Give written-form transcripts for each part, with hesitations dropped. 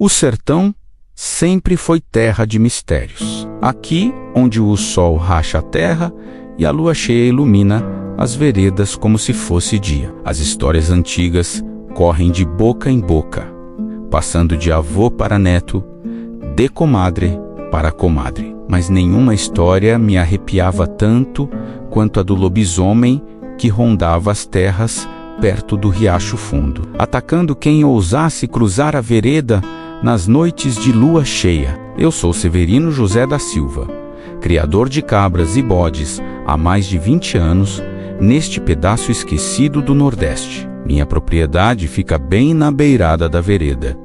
O sertão sempre foi terra de mistérios. Aqui, onde o sol racha a terra e a lua cheia ilumina as veredas como se fosse dia. As histórias antigas correm de boca em boca, passando de avô para neto, de comadre para comadre. Mas nenhuma história me arrepiava tanto quanto a do lobisomem que rondava as terras perto do Riacho Fundo, atacando quem ousasse cruzar a vereda nas noites de lua cheia. Eu sou Severino José da Silva, criador de cabras e bodes há mais de 20 anos, neste pedaço esquecido do Nordeste. Minha propriedade fica bem na beirada da vereda,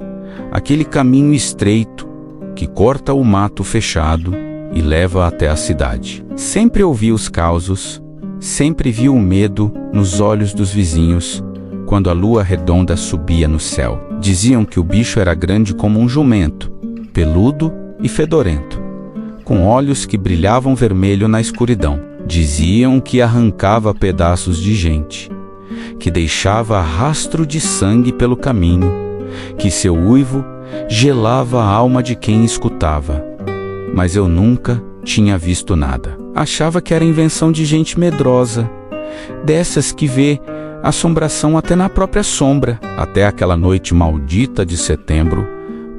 aquele caminho estreito que corta o mato fechado e leva até a cidade. Sempre ouvi os causos, sempre vi o medo nos olhos dos vizinhos quando a lua redonda subia no céu. Diziam que o bicho era grande como um jumento, peludo e fedorento, com olhos que brilhavam vermelho na escuridão. Diziam que arrancava pedaços de gente, que deixava rastro de sangue pelo caminho, que seu uivo gelava a alma de quem escutava. Mas eu nunca tinha visto nada. Achava que era invenção de gente medrosa, dessas que vê assombração até na própria sombra. Até aquela noite maldita de setembro,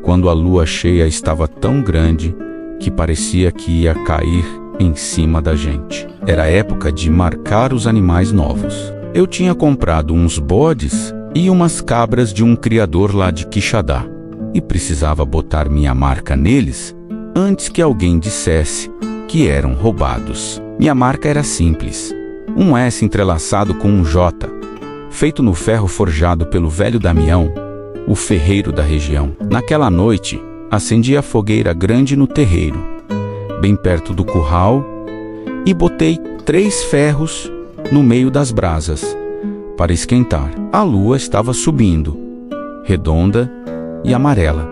quando a lua cheia estava tão grande que parecia que ia cair em cima da gente. Era época de marcar os animais novos. Eu tinha comprado uns bodes e umas cabras de um criador lá de Quixadá, e precisava botar minha marca neles antes que alguém dissesse que eram roubados. Minha marca era simples, um S entrelaçado com um J, feito no ferro forjado pelo velho Damião, o ferreiro da região. Naquela noite, acendi a fogueira grande no terreiro, bem perto do curral, e botei 3 ferros no meio das brasas para esquentar. A lua estava subindo, redonda e amarela,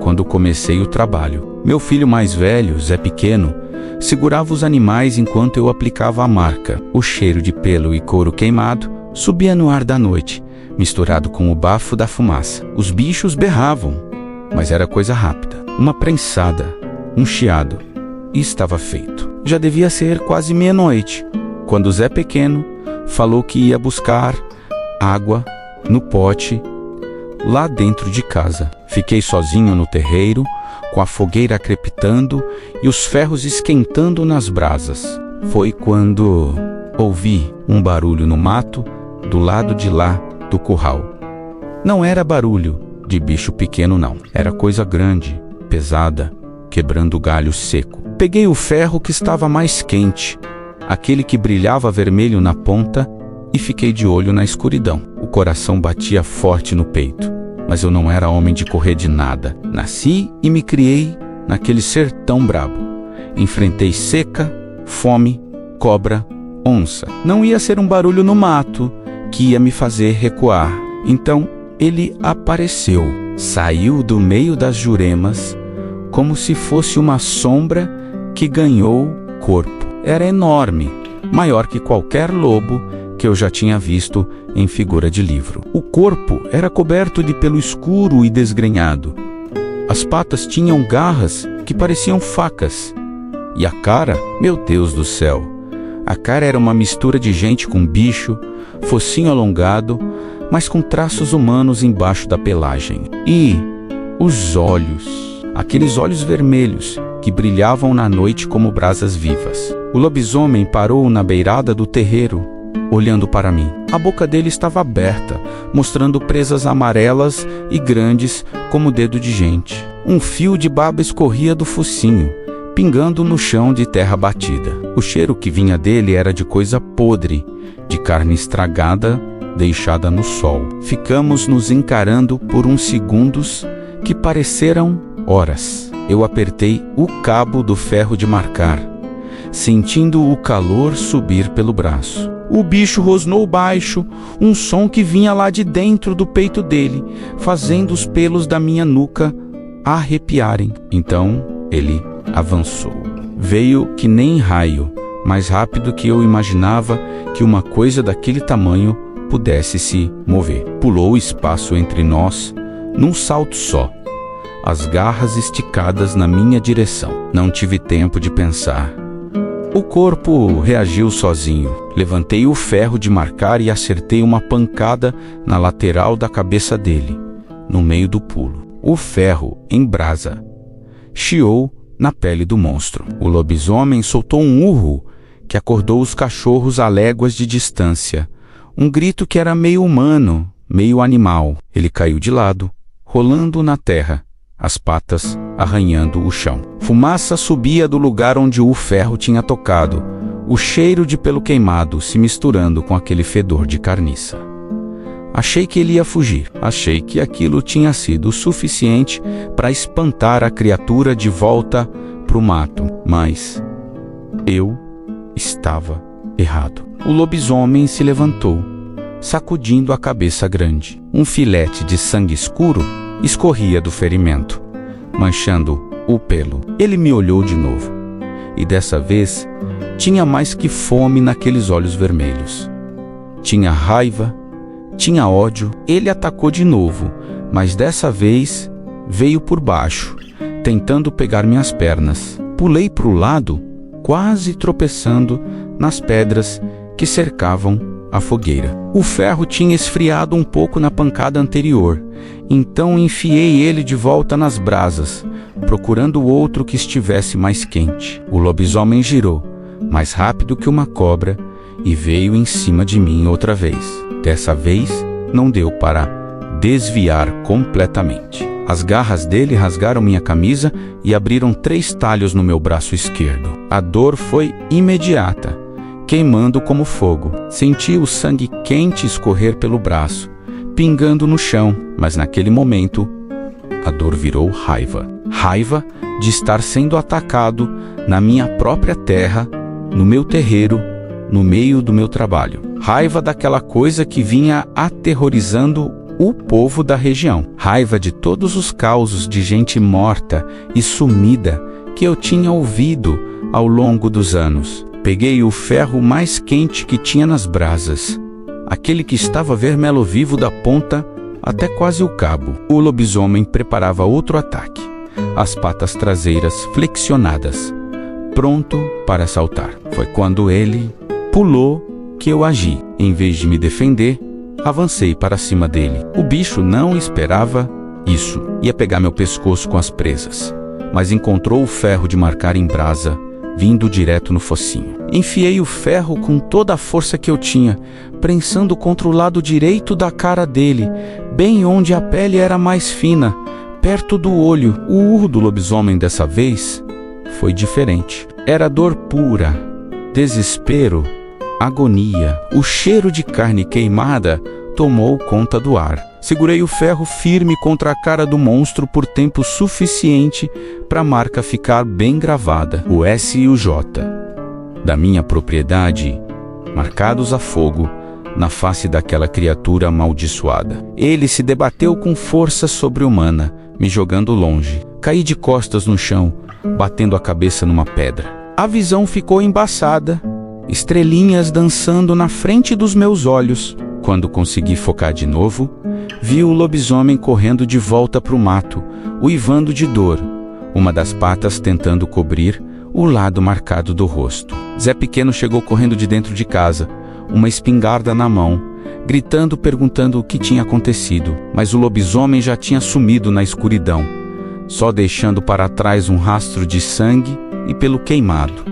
quando comecei o trabalho. Meu filho mais velho, Zé Pequeno, segurava os animais enquanto eu aplicava a marca. O cheiro de pelo e couro queimado subia no ar da noite, misturado com o bafo da fumaça. Os bichos berravam, mas era coisa rápida. Uma prensada, um chiado, e estava feito. Já devia ser quase meia-noite, quando Zé Pequeno falou que ia buscar água no pote lá dentro de casa. Fiquei sozinho no terreiro, com a fogueira crepitando e os ferros esquentando nas brasas. Foi quando ouvi um barulho no mato do lado de lá do curral. Não era barulho de bicho pequeno, não. Era coisa grande, pesada, quebrando galho seco. Peguei o ferro que estava mais quente, aquele que brilhava vermelho na ponta, e fiquei de olho na escuridão. O coração batia forte no peito, mas eu não era homem de correr de nada. Nasci e me criei naquele sertão brabo. Enfrentei seca, fome, cobra, onça. Não ia ser um barulho no mato que ia me fazer recuar. Então ele apareceu, saiu do meio das juremas, como se fosse uma sombra que ganhou corpo. Era enorme, maior que qualquer lobo que eu já tinha visto em figura de livro. O corpo era coberto de pelo escuro e desgrenhado. As patas tinham garras que pareciam facas. E a cara, meu Deus do céu, a cara era uma mistura de gente com bicho, focinho alongado, mas com traços humanos embaixo da pelagem. E os olhos, aqueles olhos vermelhos que brilhavam na noite como brasas vivas. O lobisomem parou na beirada do terreiro, olhando para mim. A boca dele estava aberta, mostrando presas amarelas e grandes como dedo de gente. Um fio de baba escorria do focinho, pingando no chão de terra batida. O cheiro que vinha dele era de coisa podre, de carne estragada, deixada no sol. Ficamos nos encarando por uns segundos que pareceram horas. Eu apertei o cabo do ferro de marcar, sentindo o calor subir pelo braço. O bicho rosnou baixo, um som que vinha lá de dentro do peito dele, fazendo os pelos da minha nuca arrepiarem. Então ele avançou. Veio que nem raio, mais rápido que eu imaginava que uma coisa daquele tamanho pudesse se mover. Pulou o espaço entre nós num salto só, as garras esticadas na minha direção. Não tive tempo de pensar. O corpo reagiu sozinho. Levantei o ferro de marcar e acertei uma pancada na lateral da cabeça dele, no meio do pulo. O ferro, em brasa, chiou na pele do monstro. O lobisomem soltou um urro que acordou os cachorros a léguas de distância. Um grito que era meio humano, meio animal. Ele caiu de lado, rolando na terra, as patas arranhando o chão. Fumaça subia do lugar onde o ferro tinha tocado, o cheiro de pelo queimado se misturando com aquele fedor de carniça. Achei que ele ia fugir. Achei que aquilo tinha sido o suficiente para espantar a criatura de volta para o mato. Mas eu estava errado. O lobisomem se levantou, sacudindo a cabeça grande. Um filete de sangue escuro escorria do ferimento, manchando o pelo. Ele me olhou de novo, e dessa vez tinha mais que fome naqueles olhos vermelhos. Tinha raiva, tinha ódio. Ele atacou de novo, mas dessa vez veio por baixo, tentando pegar minhas pernas. Pulei para o lado, quase tropeçando nas pedras que cercavam a fogueira. O ferro tinha esfriado um pouco na pancada anterior, então enfiei ele de volta nas brasas, procurando outro que estivesse mais quente. O lobisomem girou, mais rápido que uma cobra, e veio em cima de mim outra vez. Dessa vez, não deu para desviar completamente. As garras dele rasgaram minha camisa e abriram 3 talhos no meu braço esquerdo. A dor foi imediata, queimando como fogo. Senti o sangue quente escorrer pelo braço, pingando no chão, mas naquele momento, a dor virou raiva. Raiva de estar sendo atacado na minha própria terra, no meu terreiro, no meio do meu trabalho. Raiva daquela coisa que vinha aterrorizando o povo da região. Raiva de todos os causos de gente morta e sumida que eu tinha ouvido ao longo dos anos. Peguei o ferro mais quente que tinha nas brasas, aquele que estava vermelho vivo da ponta até quase o cabo. O lobisomem preparava outro ataque, as patas traseiras flexionadas, pronto para saltar. Foi quando ele pulou que eu agi. Em vez de me defender, avancei para cima dele. O bicho não esperava isso. Ia pegar meu pescoço com as presas, mas encontrou o ferro de marcar em brasa, vindo direto no focinho. Enfiei o ferro com toda a força que eu tinha, prensando contra o lado direito da cara dele, bem onde a pele era mais fina, perto do olho. O urro do lobisomem dessa vez foi diferente. Era dor pura, desespero, agonia. O cheiro de carne queimada tomou conta do ar. Segurei o ferro firme contra a cara do monstro por tempo suficiente para a marca ficar bem gravada. O S e o J da minha propriedade, marcados a fogo na face daquela criatura amaldiçoada. Ele se debateu com força sobre-humana, me jogando longe. Caí de costas no chão, batendo a cabeça numa pedra. A visão ficou embaçada, estrelinhas dançando na frente dos meus olhos. Quando consegui focar de novo, vi o lobisomem correndo de volta para o mato, uivando de dor, uma das patas tentando cobrir o lado marcado do rosto. Zé Pequeno chegou correndo de dentro de casa, uma espingarda na mão, gritando, perguntando o que tinha acontecido. Mas o lobisomem já tinha sumido na escuridão, só deixando para trás um rastro de sangue e pelo queimado,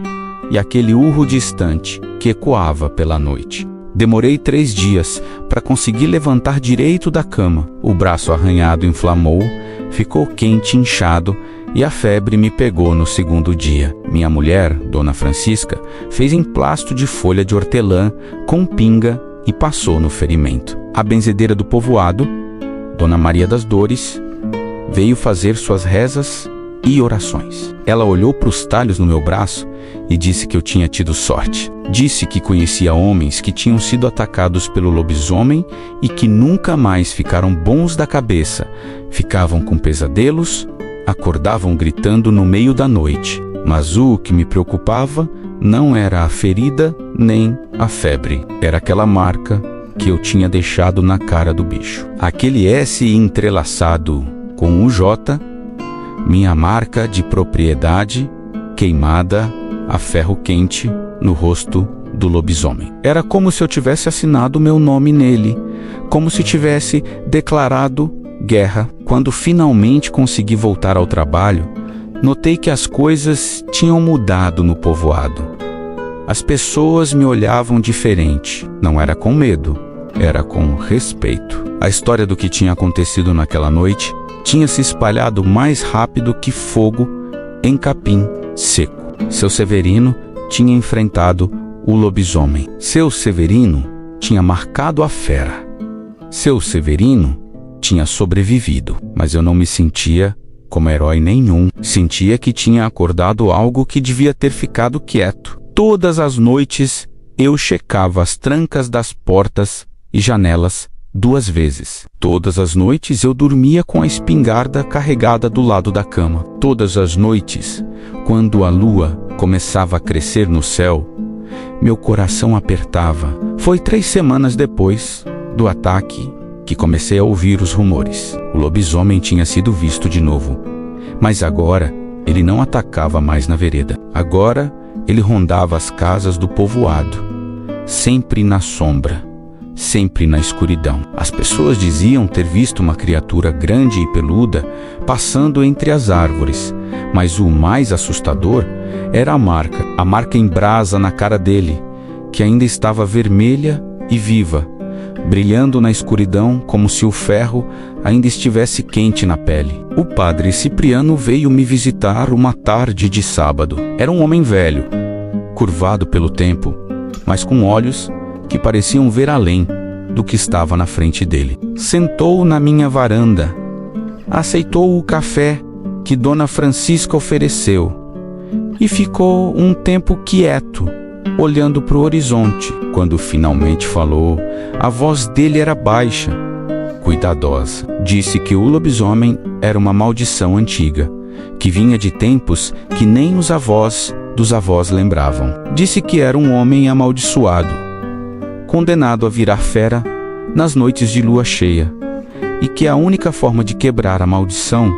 e aquele urro distante que ecoava pela noite. Demorei 3 dias para conseguir levantar direito da cama. O braço arranhado inflamou, ficou quente e inchado, e a febre me pegou no 2º dia. Minha mulher, Dona Francisca, fez emplasto de folha de hortelã com pinga e passou no ferimento. A benzedeira do povoado, Dona Maria das Dores, veio fazer suas rezas e orações. Ela olhou para os talhos no meu braço e disse que eu tinha tido sorte. Disse que conhecia homens que tinham sido atacados pelo lobisomem e que nunca mais ficaram bons da cabeça, ficavam com pesadelos, acordavam gritando no meio da noite. Mas o que me preocupava não era a ferida nem a febre, era aquela marca que eu tinha deixado na cara do bicho. Aquele S entrelaçado com o J minha marca de propriedade queimada a ferro quente no rosto do lobisomem. Era como se eu tivesse assinado meu nome nele, como se tivesse declarado guerra. Quando finalmente consegui voltar ao trabalho, notei que as coisas tinham mudado no povoado. As pessoas me olhavam diferente. Não era com medo, era com respeito. A história do que tinha acontecido naquela noite tinha se espalhado mais rápido que fogo em capim seco. Seu Severino tinha enfrentado o lobisomem. Seu Severino tinha marcado a fera. Seu Severino tinha sobrevivido, mas eu não me sentia como herói nenhum. Sentia que tinha acordado algo que devia ter ficado quieto. Todas as noites eu checava as trancas das portas e janelas 2 vezes. Todas as noites eu dormia com a espingarda carregada do lado da cama. Todas as noites, quando a lua começava a crescer no céu, meu coração apertava. Foi 3 semanas depois do ataque que comecei a ouvir os rumores. O lobisomem tinha sido visto de novo, mas agora ele não atacava mais na vereda. Agora ele rondava as casas do povoado, sempre na sombra, sempre na escuridão. As pessoas diziam ter visto uma criatura grande e peluda passando entre as árvores, mas o mais assustador era a marca em brasa na cara dele, que ainda estava vermelha e viva, brilhando na escuridão como se o ferro ainda estivesse quente na pele. O padre Cipriano veio me visitar uma tarde de sábado. Era um homem velho, curvado pelo tempo, mas com olhos que pareciam ver além do que estava na frente dele. Sentou na minha varanda, aceitou o café que Dona Francisca ofereceu e ficou um tempo quieto, olhando para o horizonte. Quando finalmente falou, a voz dele era baixa, cuidadosa. Disse que o lobisomem era uma maldição antiga, que vinha de tempos que nem os avós dos avós lembravam. Disse que era um homem amaldiçoado, condenado a virar fera nas noites de lua cheia, e que a única forma de quebrar a maldição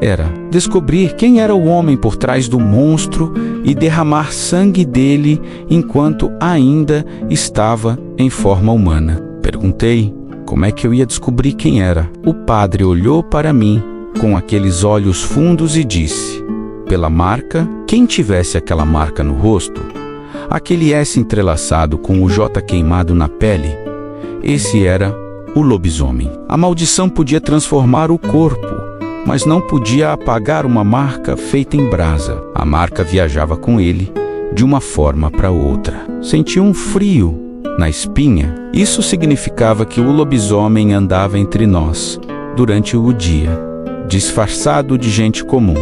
era descobrir quem era o homem por trás do monstro e derramar sangue dele enquanto ainda estava em forma humana. Perguntei como é que eu ia descobrir quem era. O padre olhou para mim com aqueles olhos fundos e disse: pela marca. Quem tivesse aquela marca no rosto, aquele S entrelaçado com o J queimado na pele, esse era o lobisomem. A maldição podia transformar o corpo, mas não podia apagar uma marca feita em brasa. A marca viajava com ele de uma forma para outra. Senti um frio na espinha. Isso significava que o lobisomem andava entre nós durante o dia, disfarçado de gente comum,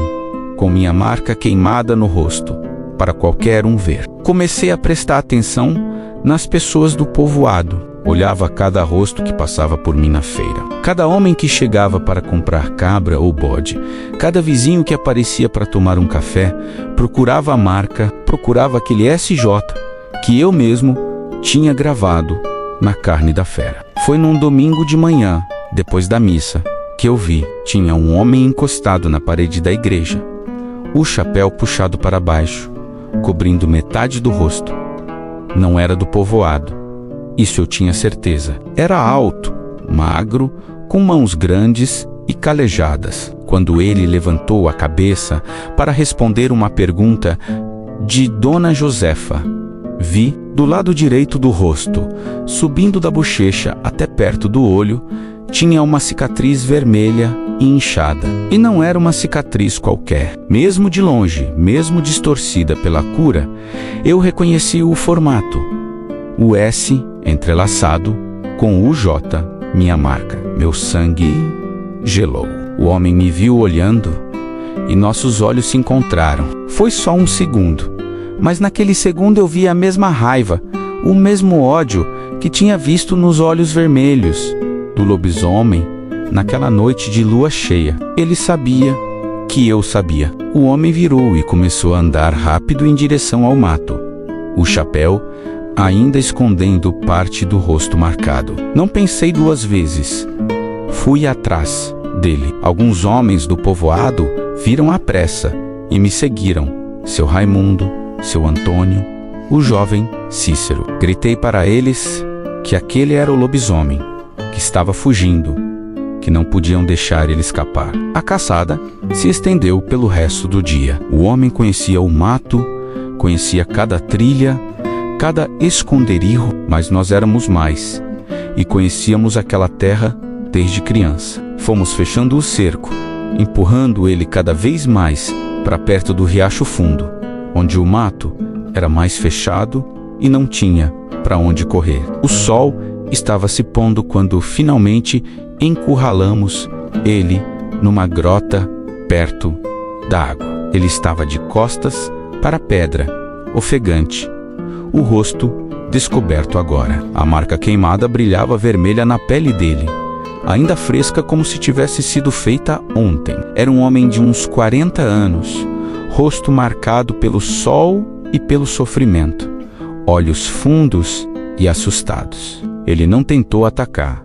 com minha marca queimada no rosto, para qualquer um ver. Comecei a prestar atenção nas pessoas do povoado. Olhava cada rosto que passava por mim na feira. Cada homem que chegava para comprar cabra ou bode, cada vizinho que aparecia para tomar um café, procurava a marca, procurava aquele SJ que eu mesmo tinha gravado na carne da fera. Foi num domingo de manhã, depois da missa, que eu vi. Tinha um homem encostado na parede da igreja, o chapéu puxado para baixo, cobrindo metade do rosto. Não era do povoado. Isso eu tinha certeza. Era alto, magro, com mãos grandes e calejadas. Quando ele levantou a cabeça para responder uma pergunta de Dona Josefa, vi, do lado direito do rosto, subindo da bochecha até perto do olho, tinha uma cicatriz vermelha e inchada. E não era uma cicatriz qualquer. Mesmo de longe, mesmo distorcida pela cura, eu reconheci o formato. O S entrelaçado com o J, minha marca. Meu sangue gelou. O homem me viu olhando e nossos olhos se encontraram. Foi só um segundo, mas naquele segundo eu vi a mesma raiva, o mesmo ódio que tinha visto nos olhos vermelhos do lobisomem naquela noite de lua cheia. Ele sabia que eu sabia. O homem virou e começou a andar rápido em direção ao mato, o chapéu ainda escondendo parte do rosto marcado. Não pensei 2 vezes. Fui atrás dele. Alguns homens do povoado viram à pressa e me seguiram, seu Raimundo, seu Antônio, o jovem Cícero. Gritei para eles que aquele era o lobisomem, que estava fugindo, que não podiam deixar ele escapar. A caçada se estendeu pelo resto do dia. O homem conhecia o mato, conhecia cada trilha, cada esconderijo, mas nós éramos mais, e conhecíamos aquela terra desde criança. Fomos fechando o cerco, empurrando ele cada vez mais para perto do riacho fundo, onde o mato era mais fechado e não tinha para onde correr. O sol estava se pondo quando finalmente encurralamos ele numa grota perto da água. Ele estava de costas para a pedra, ofegante, o rosto descoberto agora. A marca queimada brilhava vermelha na pele dele, ainda fresca como se tivesse sido feita ontem. Era um homem de uns 40 anos, rosto marcado pelo sol e pelo sofrimento, olhos fundos e assustados. Ele não tentou atacar,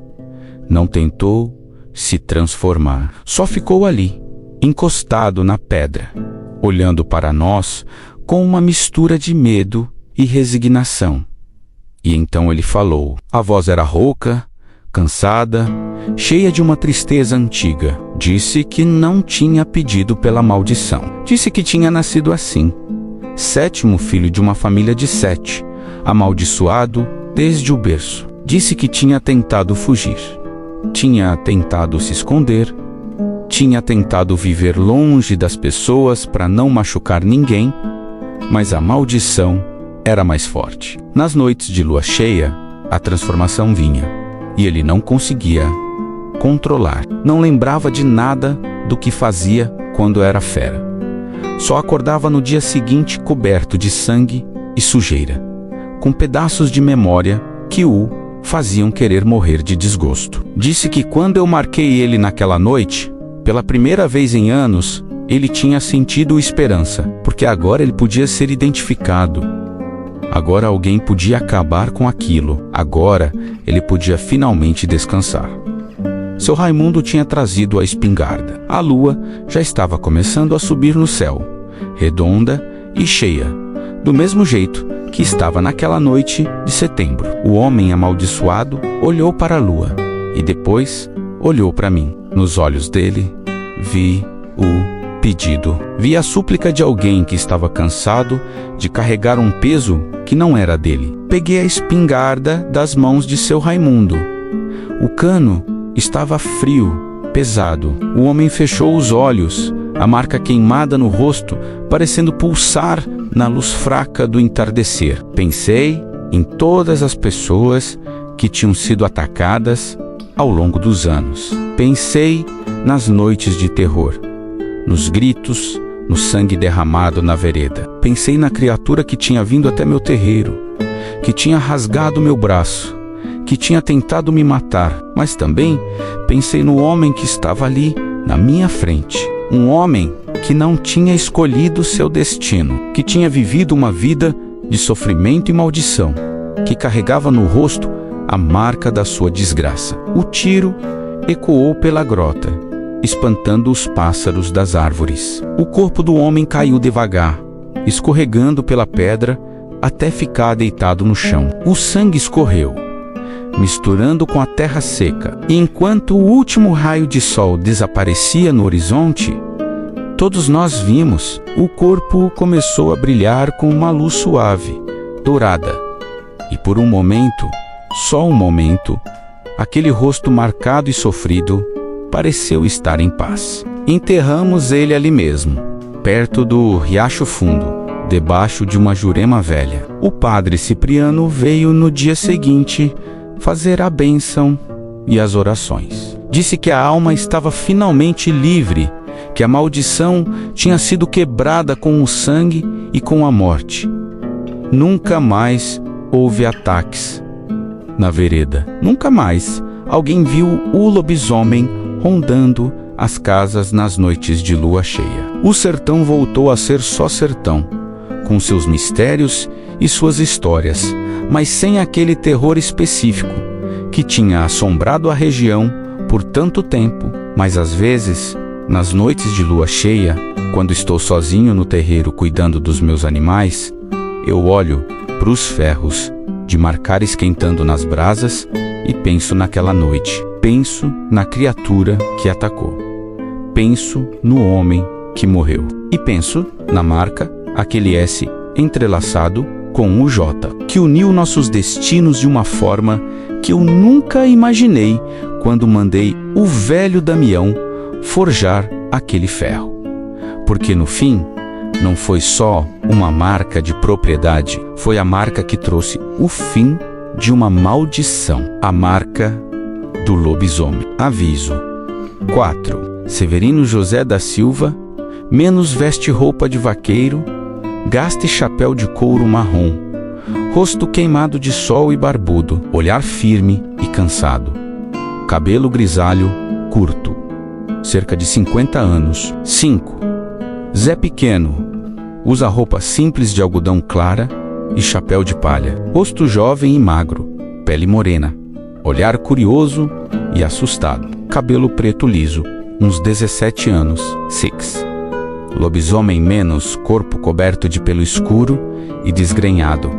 não tentou se transformar. Só ficou ali, encostado na pedra, olhando para nós com uma mistura de medo e resignação. E então ele falou. A voz era rouca, cansada, cheia de uma tristeza antiga. Disse que não tinha pedido pela maldição. Disse que tinha nascido assim, 7º filho de uma família de 7, amaldiçoado desde o berço. Disse que tinha tentado fugir, tinha tentado se esconder, tinha tentado viver longe das pessoas para não machucar ninguém, mas a maldição era mais forte. Nas noites de lua cheia, a transformação vinha, e ele não conseguia controlar. Não lembrava de nada do que fazia quando era fera. Só acordava no dia seguinte coberto de sangue e sujeira, com pedaços de memória que o faziam querer morrer de desgosto. Disse que quando eu marquei ele naquela noite, pela primeira vez em anos, ele tinha sentido esperança, porque agora ele podia ser identificado. Agora alguém podia acabar com aquilo. Agora ele podia finalmente descansar. Seu Raimundo tinha trazido a espingarda. A lua já estava começando a subir no céu, redonda e cheia, do mesmo jeito que estava naquela noite de setembro. O homem amaldiçoado olhou para a lua e depois olhou para mim. Nos olhos dele, vi o pedido. Vi a súplica de alguém que estava cansado de carregar um peso que não era dele. Peguei a espingarda das mãos de seu Raimundo. O cano estava frio, pesado. O homem fechou os olhos, a marca queimada no rosto parecendo pulsar na luz fraca do entardecer. Pensei em todas as pessoas que tinham sido atacadas ao longo dos anos. Pensei nas noites de terror, nos gritos, no sangue derramado na vereda. Pensei na criatura que tinha vindo até meu terreiro, que tinha rasgado meu braço, que tinha tentado me matar, mas também pensei no homem que estava ali na minha frente. Um homem que não tinha escolhido seu destino, que tinha vivido uma vida de sofrimento e maldição, que carregava no rosto a marca da sua desgraça. O tiro ecoou pela grota, espantando os pássaros das árvores. O corpo do homem caiu devagar, escorregando pela pedra até ficar deitado no chão. O sangue escorreu, misturando com a terra seca, e enquanto o último raio de sol desaparecia no horizonte, todos nós vimos, o corpo começou a brilhar com uma luz suave, dourada, e por um momento, só um momento, aquele rosto marcado e sofrido pareceu estar em paz. Enterramos ele ali mesmo, perto do riacho fundo, debaixo de uma jurema velha. O padre Cipriano veio no dia seguinte fazer a bênção e as orações. Disse que a alma estava finalmente livre, que a maldição tinha sido quebrada com o sangue e com a morte. Nunca mais houve ataques na vereda. Nunca mais alguém viu o lobisomem rondando as casas nas noites de lua cheia. O sertão voltou a ser só sertão, com seus mistérios e suas histórias, mas sem aquele terror específico que tinha assombrado a região por tanto tempo, mas às vezes Nas noites de lua cheia, quando estou sozinho no terreiro cuidando dos meus animais, eu olho para os ferros de marcar esquentando nas brasas e penso naquela noite. Penso na criatura que atacou. Penso no homem que morreu. E penso na marca, aquele S entrelaçado com o J, que uniu nossos destinos de uma forma que eu nunca imaginei quando mandei o velho Damião forjar aquele ferro. Porque no fim, não foi só uma marca de propriedade, foi a marca que trouxe o fim de uma maldição, a marca do lobisomem. Aviso. 4. Severino José da Silva, menos veste roupa de vaqueiro, gaste chapéu de couro marrom, rosto queimado de sol e barbudo, olhar firme e cansado, cabelo grisalho curto, cerca de 50 anos. 5. Zé Pequeno, usa roupa simples de algodão clara e chapéu de palha, rosto jovem e magro, pele morena, olhar curioso e assustado, cabelo preto liso, uns 17 anos. 6. Lobisomem menos, corpo coberto de pelo escuro e desgrenhado,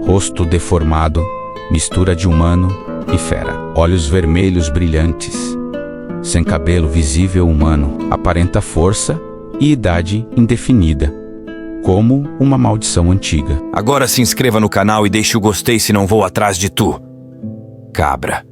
rosto deformado, mistura de humano e fera, olhos vermelhos brilhantes, sem cabelo visível humano, aparenta força e idade indefinida, como uma maldição antiga. Agora se inscreva no canal e deixe o gostei, se não vou atrás de tu, cabra.